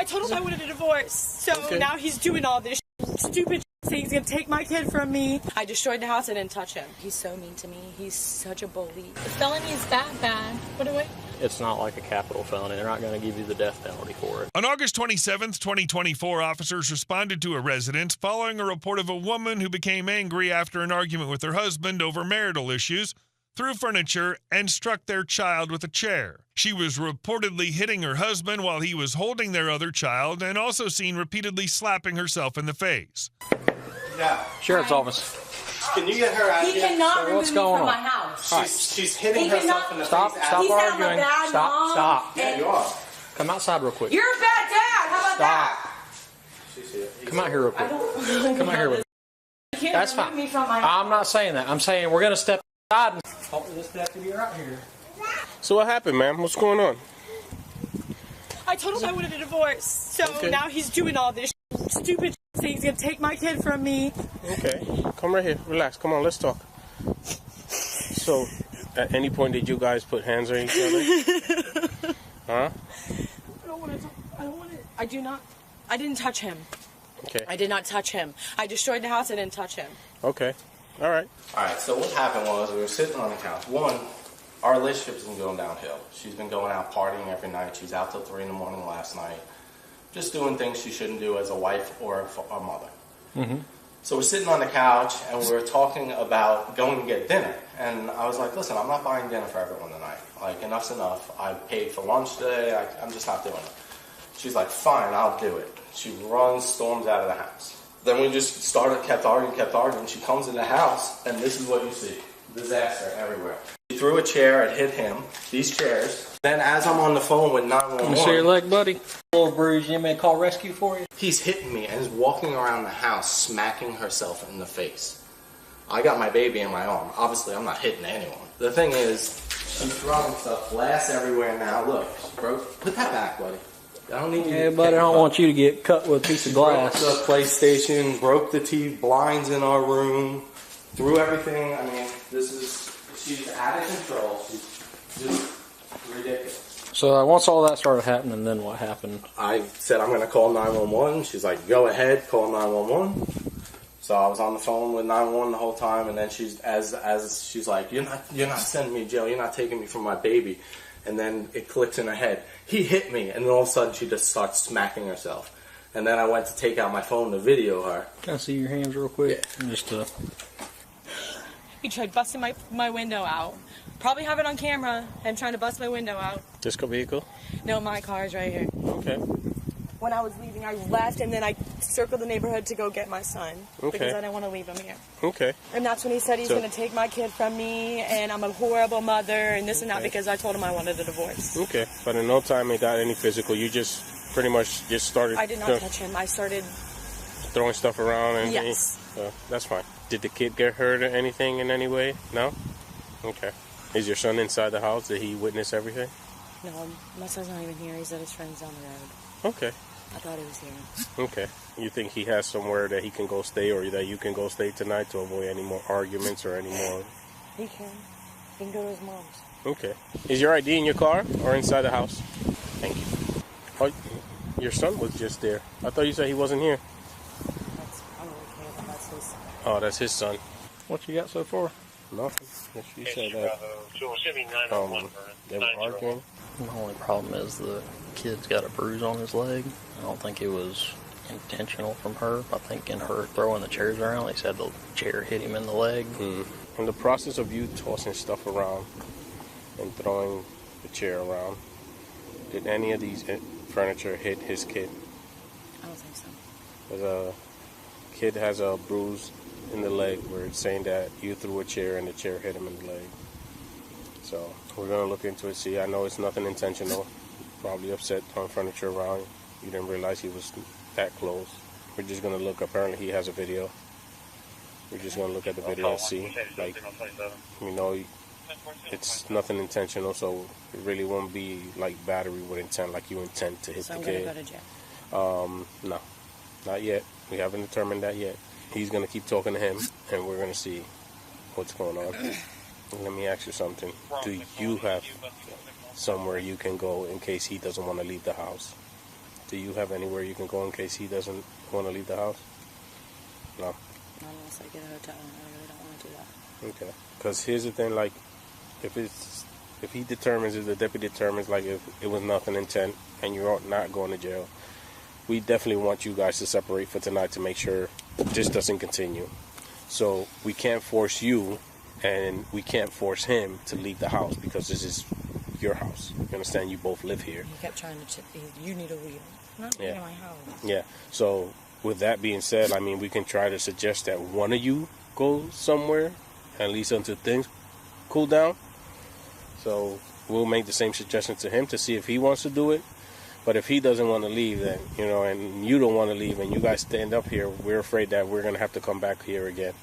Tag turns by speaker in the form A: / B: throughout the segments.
A: I told him I wanted a divorce, so now he's doing all this stupid saying he's gonna take my kid from me. I destroyed the house. I didn't touch him. He's so mean to me. He's such a bully. The felony is that bad. What do I?
B: It's not like a capital felony. They're not going to give you the death penalty for it.
C: On August 27th, 2024, officers responded to a residence following a report of a woman who became angry after an argument with her husband over marital issues, threw furniture, and struck their child with a chair. She was reportedly hitting her husband while he was holding their other child and also seen repeatedly slapping herself in the face.
D: Yeah.
B: Sheriff's office.
D: Can you get her out of
A: He
D: here?
A: cannot remove
B: what's
A: me
B: going
A: from
B: on?
A: my house.
D: She's hitting
A: He
D: herself
A: cannot-
D: in the
B: Stop
D: face.
B: arguing.
A: He's got a bad mom.
B: Stop.
D: Yeah, you are.
B: Come outside real quick.
A: You're a bad dad. How about that?
D: She's here.
B: Come out here real quick. Come out here with me.
A: You can't
B: That's
A: remove
B: fine.
A: me from my house.
B: I'm not saying that. I'm saying we're going to step aside and talk to this deputy right here.
E: So what happened, ma'am? What's going on?
A: I told him I wanted a divorce, so now he's doing all this stupid saying he's gonna take my kid from me.
E: Okay. Come right here. Relax. Come on, let's talk. So, at any point did you guys put hands on each other? Huh?
A: I don't want to. I don't want to. I do not. I didn't touch him.
E: Okay.
A: I did not touch him. I destroyed the house. I didn't touch him.
E: Okay. All right.
D: All right, so what happened was we were sitting on the couch. One, our relationship's been going downhill. She's been going out partying every night. She's out till 3 in the morning last night. Just doing things she shouldn't do as a wife or a mother.
B: Mm-hmm.
D: So we're sitting on the couch and we were talking about going to get dinner. And I was like, listen, I'm not buying dinner for everyone tonight. Like, enough's enough. I paid for lunch today. I'm just not doing it. She's like, fine, I'll do it. She runs, storms out of the house. Then we just kept arguing. She comes in the house, and this is what you see. Disaster everywhere. She threw a chair, it hit him, these chairs. Then as I'm on the phone with 911...
B: Let me see your leg, buddy. A little bruise. You may call rescue for you?
D: He's hitting me and is walking around the house, smacking herself in the face. I got my baby in my arm. Obviously, I'm not hitting anyone. The thing is, she's throwing stuff, glass everywhere now. Look, she broke... Put that back, buddy. I don't need you.
B: Yeah, buddy, I don't want you to get cut with a piece of glass.
D: Broke the PlayStation, broke the TV blinds in our room, threw everything. I mean, she's out of control. She's just ridiculous.
B: So once all that started happening, then what happened?
D: I said, I'm going to call 911. She's like, go ahead, call 911. So I was on the phone with 911 the whole time, and then she's like, you're not sending me to jail. You're not taking me from my baby. And then it clicks in her head. He hit me, and then all of a sudden she just starts smacking herself. And then I went to take out my phone to video her.
B: Can I see your hands real quick?
D: Yeah.
B: Just
A: He tried busting my window out. Probably have it on camera and trying to bust my window out.
E: Disco vehicle?
A: No, my car's right here.
E: Okay.
A: When I was leaving, I left, and then I circled the neighborhood to go get my son.
E: Okay.
A: Because I didn't want to leave him here.
E: Okay.
A: And that's when he said he's
E: So-
A: going to take my kid from me, and I'm a horrible mother, and this and that,
E: Okay.
A: because I told him I wanted a divorce.
E: Okay. But in no time it got any physical. You just pretty much just started
A: I did not touch him. I started,
E: throwing stuff around. And
A: yes.
E: that's fine. Did the kid get hurt or anything in any way? No? Okay. Is your son inside the house? Did he witness everything?
A: No, my son's not even here. He's at his friend's down the road.
E: Okay.
A: I thought he was here.
E: Okay. You think he has somewhere that he can go stay, or that you can go stay tonight to avoid any more arguments or any more?
A: He can. He can go to his mom's.
E: Okay. Is your ID in your car or inside the house? Thank you. Oh, your son was just there. I thought you said he wasn't here.
A: I don't really care, but that's his son.
E: Oh, that's his son.
B: what you got so far?
E: Nothing. She said that they were arguing.
B: The only problem is the kid's got a bruise on his leg. I don't think it was intentional from her. I think in her throwing the chairs around, they said the chair hit him in the leg.
E: In the process of you tossing stuff around and throwing the chair around, did any of these furniture hit his kid?
A: I don't think so.
E: The kid has a bruise in the leg where it's saying that you threw a chair and the chair hit him in the leg. So we're going to look into it, see. I know it's nothing intentional. Probably upset throwing furniture around. You didn't realize he was that close. We're just going to look. Apparently he has a video. We're just going to look at the video and see. Like, you know, it's nothing intentional, so it really won't be like battery with intent, like you intend to hit
A: So
E: the
A: I'm
E: kid.
A: going to go to jail.
E: No, not yet. We haven't determined that yet. He's going to keep talking to him, and we're going to see what's going on. Let me ask you something. Do you have somewhere you can go in case he doesn't want to leave the house? Do you have anywhere you can go in case he doesn't want to leave the house? No.
A: Not unless I get a hotel. I really don't want to do that.
E: Okay. Because here's the thing, like, if he determines, if the deputy determines, like, if it was nothing intent and you're not going to jail, we definitely want you guys to separate for tonight to make sure this doesn't continue. So we can't force you, and we can't force him to leave the house because this is your house. You understand? You both live here.
A: He kept trying to you need to leave. I'm not leaving my house.
E: Yeah. So with that being said, I mean, we can try to suggest that one of you go somewhere, at least until things cool down. So we'll make the same suggestion to him to see if he wants to do it. But if he doesn't want to leave, then, you know, and you don't want to leave, and you guys stand up here, we're afraid that we're going to have to come back here again.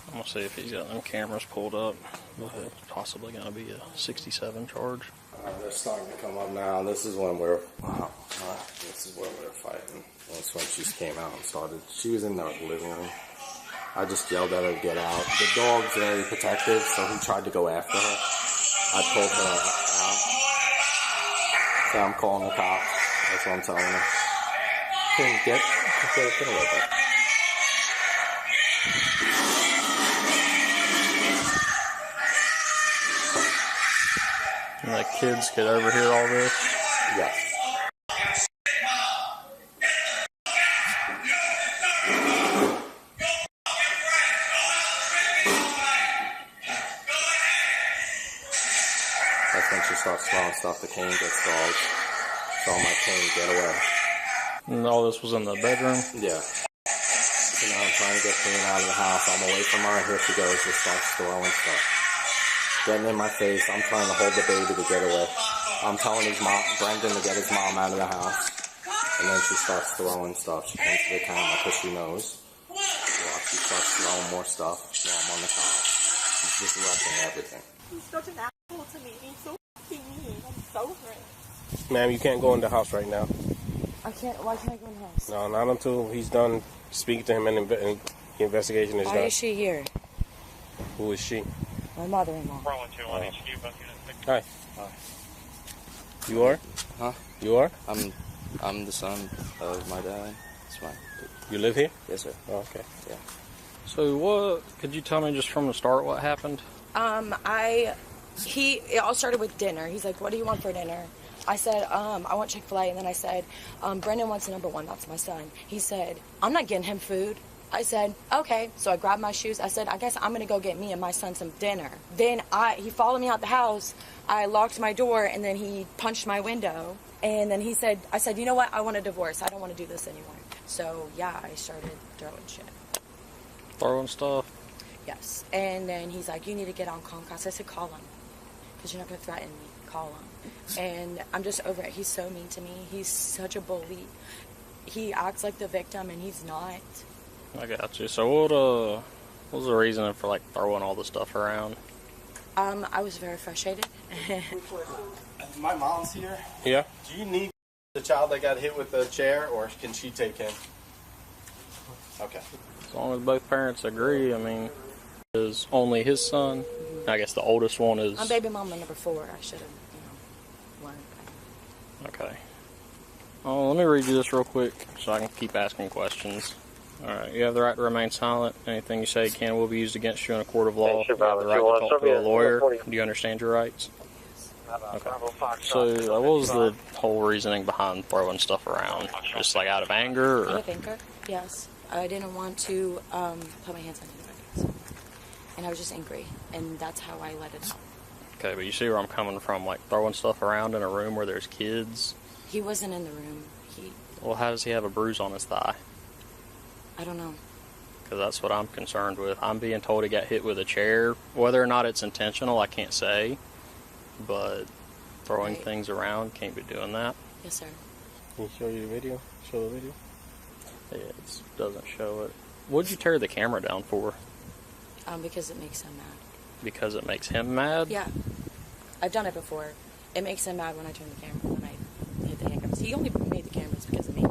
B: I'm going to see if he's got them cameras pulled up. It's possibly going to be a 67 charge.
D: They're starting to come up now. This is when we're this is when we were fighting. That's when she came out and started. She was in the living room. I just yelled at her to get out. The dog's very protective, so he tried to go after her. I pulled her out. So I'm calling the cops. That's what I'm telling her. Get away, bud.
B: And the kids could overhear all this.
D: Yes. That's when she starts throwing stuff. The cane gets dogged. So my cane, get away.
B: And all this was in the bedroom?
D: Yeah. So now I'm trying to get Kane out of the house. I'm away from her. Here she goes. Just starts throwing stuff. Getting in my face. I'm trying to hold the baby to get away. I'm telling his mom, Brendan, to get his mom out of the house. And then she starts throwing stuff. She comes to the camera because she knows. Well, she starts throwing more stuff while I'm on the couch. She's just wrecking everything.
A: He's such an asshole to me. He's so fucking mean. I'm so hurt.
E: Ma'am, you can't go in the house right now.
A: I can't. Why can't I go in the house?
E: No, not until he's done speaking to him and the investigation is
A: Why
E: done.
A: is she here?
E: Who is she?
A: My mother-in-law.
E: Hi. You are?
F: Huh?
E: You are?
F: I'm the son of my dad. It's fine.
E: You live here?
F: Yes, sir.
E: Oh, okay.
F: Yeah.
B: So what, could you tell me just from the start what happened?
A: It all started with dinner. He's like, what do you want for dinner? I said, I want Chick-fil-A. And then I said, Brendan wants the number one. That's my son. He said, I'm not getting him food. I said, okay. So I grabbed my shoes. I said, I guess I'm going to go get me and my son some dinner. Then he followed me out the house. I locked my door, and then he punched my window. And then I said, you know what? I want a divorce. I don't want to do this anymore. So, yeah, I started throwing shit.
B: Throwing stuff?
A: Yes. And then he's like, you need to get on Comcast. I said, call him. Because you're not going to threaten me. Call him. And I'm just over it. He's so mean to me. He's such a bully. He acts like the victim, and he's not.
B: I got you. So what was the reason for, like, throwing all the stuff around?
A: I was very frustrated.
D: My mom's here.
E: Yeah?
D: Do you need the child that got hit with the chair, or can she take him? Okay.
B: As long as both parents agree, I mean, is only his son. I guess the oldest one is...
A: I'm baby mama number 4. I should have, learned.
B: Okay. Oh, let me read you this real quick so I can keep asking questions. Alright, you have the right to remain silent. Anything you say can will be used against you in a court of law. You have the right to talk to a lawyer. Do you understand your rights? Okay. So, what was the whole reasoning behind throwing stuff around? Just like out of anger? Or?
A: Out of anger, yes. I didn't want to put my hands on anybody. And I was just angry. And that's how I let it out.
B: Okay, but you see where I'm coming from, like throwing stuff around in a room where there's kids?
A: He wasn't in the room.
B: Well, how does he have a bruise on his thigh?
A: I don't know.
B: Because that's what I'm concerned with. I'm being told he got hit with a chair. Whether or not it's intentional, I can't say. But throwing things around, can't be doing that.
A: Yes, sir.
E: Can you show you the video? Show the video?
B: It doesn't show it. What'd you tear the camera down for?
A: Because it makes him mad.
B: Because it makes him mad?
A: Yeah. I've done it before. It makes him mad when I turn the camera, when I hit the handcuffs. He only made the cameras because of me.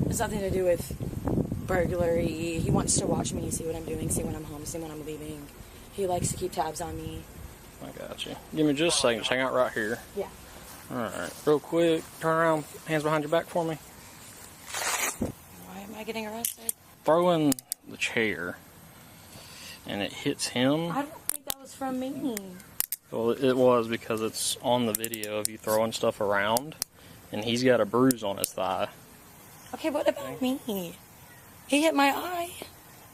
A: It's nothing to do with burglary. He wants to watch me, see what I'm doing, see when I'm home, see when I'm leaving. He likes to keep tabs on me.
B: I got you. Give me just a second. Just hang out right here.
A: Yeah.
B: Alright, real quick, turn around, hands behind your back for me.
A: Why am I getting arrested?
B: Throwing the chair, and it hits him.
A: I don't think that was from me.
B: Well, it was because it's on the video of you throwing stuff around, and he's got a bruise on his thigh.
A: Okay, what about me? He hit my eye.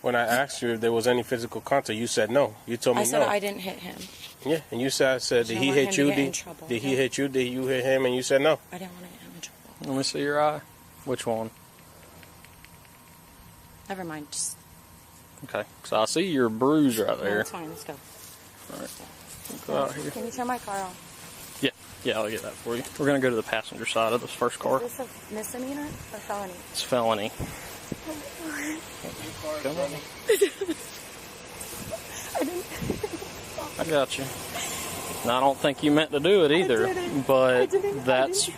E: When I asked you if there was any physical contact, you said no. You told me
A: I said
E: no.
A: I didn't hit him.
E: Yeah, and you said, did
A: I
E: he
A: don't want
E: hit
A: him
E: you?
A: to get in
E: Did
A: trouble,
E: he
A: okay?
E: hit you? Did you hit him? And you said no.
A: I didn't want to get him in trouble.
B: Let me see your eye. Which one?
A: Never mind. Just
B: Okay, so I see your bruise right
A: no,
B: there.
A: it's fine. Let's go.
B: Alright, go out here.
A: Can you turn my car off?
B: Yeah, I'll get that for you. We're gonna go to the passenger side of this first car.
A: Is this a misdemeanor or felony?
B: It's felony. Come on. I got you. Now, I don't think you meant to do it either, but that's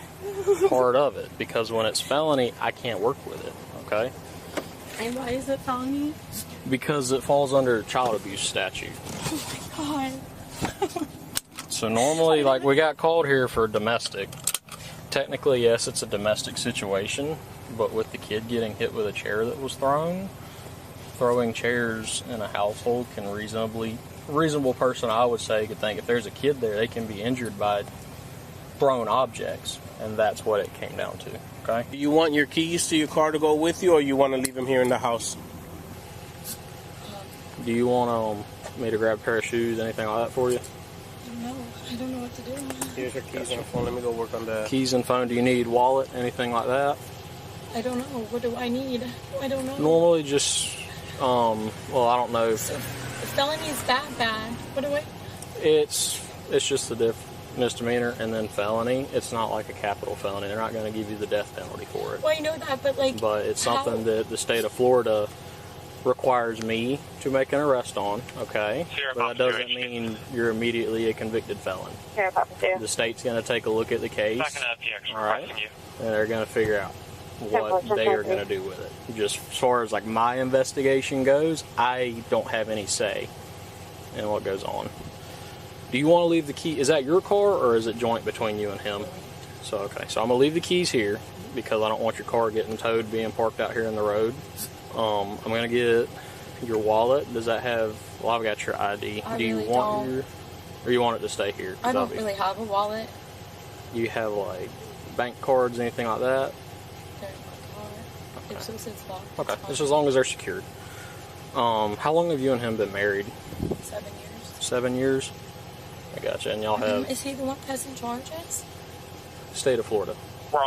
B: part of it, because when it's felony, I can't work with it, okay?
A: And why is it felony?
B: Because it falls under child abuse statute.
A: God.
B: So normally, like, we got called here for domestic. Technically, yes, it's a domestic situation, but with the kid getting hit with a chair that was thrown, throwing chairs in a household can reasonable person, I would say, could think if there's a kid there, they can be injured by thrown objects, and that's what it came down to, okay?
E: Do you want your keys to your car to go with you, or you want to leave them here in the house?
B: Do you want me to grab a pair of shoes, anything like that for you?
A: No, I don't know what to do.
E: Here's your keys and phone. Let me go work on that.
B: Keys and phone, do you need wallet, anything like that?
A: I don't know. What do I need? I don't know.
B: Normally just, well, I don't know.
A: So, felony is bad. What do I...
B: It's just the misdemeanor and then felony. It's not like a capital felony. They're not going to give you the death penalty for it.
A: Well, I know that, but like...
B: But it's something that the state of Florida requires me to make an arrest on, okay? But that doesn't mean you're immediately a convicted felon. The state's going to take a look at the case, all right? And they're going to figure out what they are going to do with it. Just as far as like my investigation goes, I don't have any say in what goes on. Do you want to leave the key? Is that your car or is it joint between you and him? So, okay. So I'm going to leave the keys here because I don't want your car getting towed being parked out here in the road. I'm going to get your wallet. Does that have, well, I've got your ID.
A: I
B: Do you
A: really
B: want
A: don't.
B: or you want it to stay here?
A: I don't really have a wallet.
B: You have like bank cards, anything like that?
A: They're in my car. If so, it's locked.
B: Okay, just as long as they're secured. How long have you and him been married?
A: 7 years.
B: 7 years? I gotcha. And y'all have
A: Is he the one pressing charges?
B: state of Florida.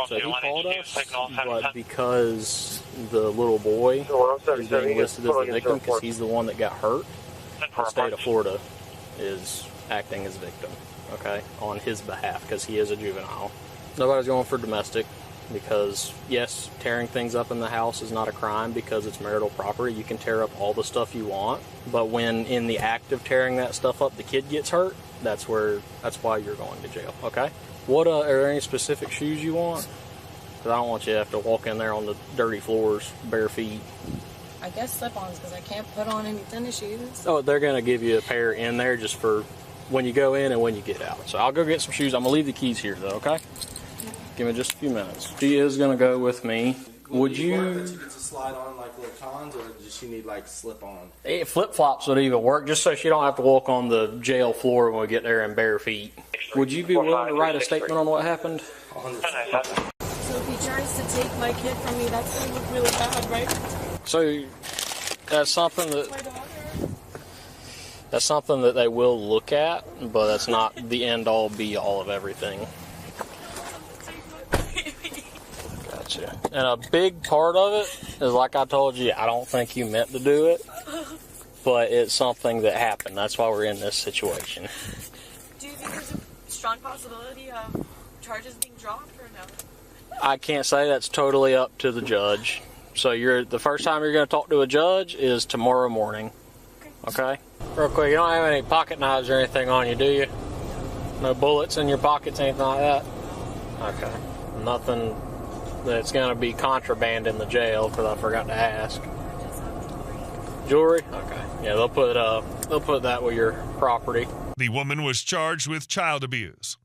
B: So he called us, but because the little boy is being listed as the victim because he's the one that got hurt, the state of Florida is acting as victim, okay, on his behalf because he is a juvenile. Nobody's going for domestic because, yes, tearing things up in the house is not a crime because it's marital property. You can tear up all the stuff you want, but when in the act of tearing that stuff up, the kid gets hurt, that's why you're going to jail, okay? What are there any specific shoes you want? Because I don't want you to have to walk in there on the dirty floors, bare feet.
A: I guess slip-ons because I can't put on any tennis shoes.
B: Oh, they're going to give you a pair in there just for when you go in and when you get out. So I'll go get some shoes. I'm going to leave the keys here, though, okay? Give me just a few minutes. She is going to go with me. Would you...
D: That you get to slide on like little cons, or does she need like slip-on?
B: Flip-flops would even work, just so she don't have to walk on the jail floor when we get there in bare feet. Would you be willing to write a statement on what happened?
D: 100%.
A: So if he tries to take my kid from me, that's going to look really bad, right?
B: So that's something
A: My
B: that...
A: daughter.
B: That's something that they will look at, but that's not the end-all, be-all of everything. Gotcha. And a big part of it is, like I told you, I don't think you meant to do it, but it's something that happened. That's why we're in this situation.
A: Do you think there's a strong possibility of charges being dropped or no?
B: I can't say. That's totally up to the judge. So the first time you're going to talk to a judge is tomorrow morning. Okay? Real quick, you don't have any pocket knives or anything on you, do you? No bullets in your pockets, anything like that? Okay. Nothing that's going to be contraband in the jail, because I forgot to ask. Jewelry? Okay. Yeah, they'll put that with your property.
C: The woman was charged with child abuse.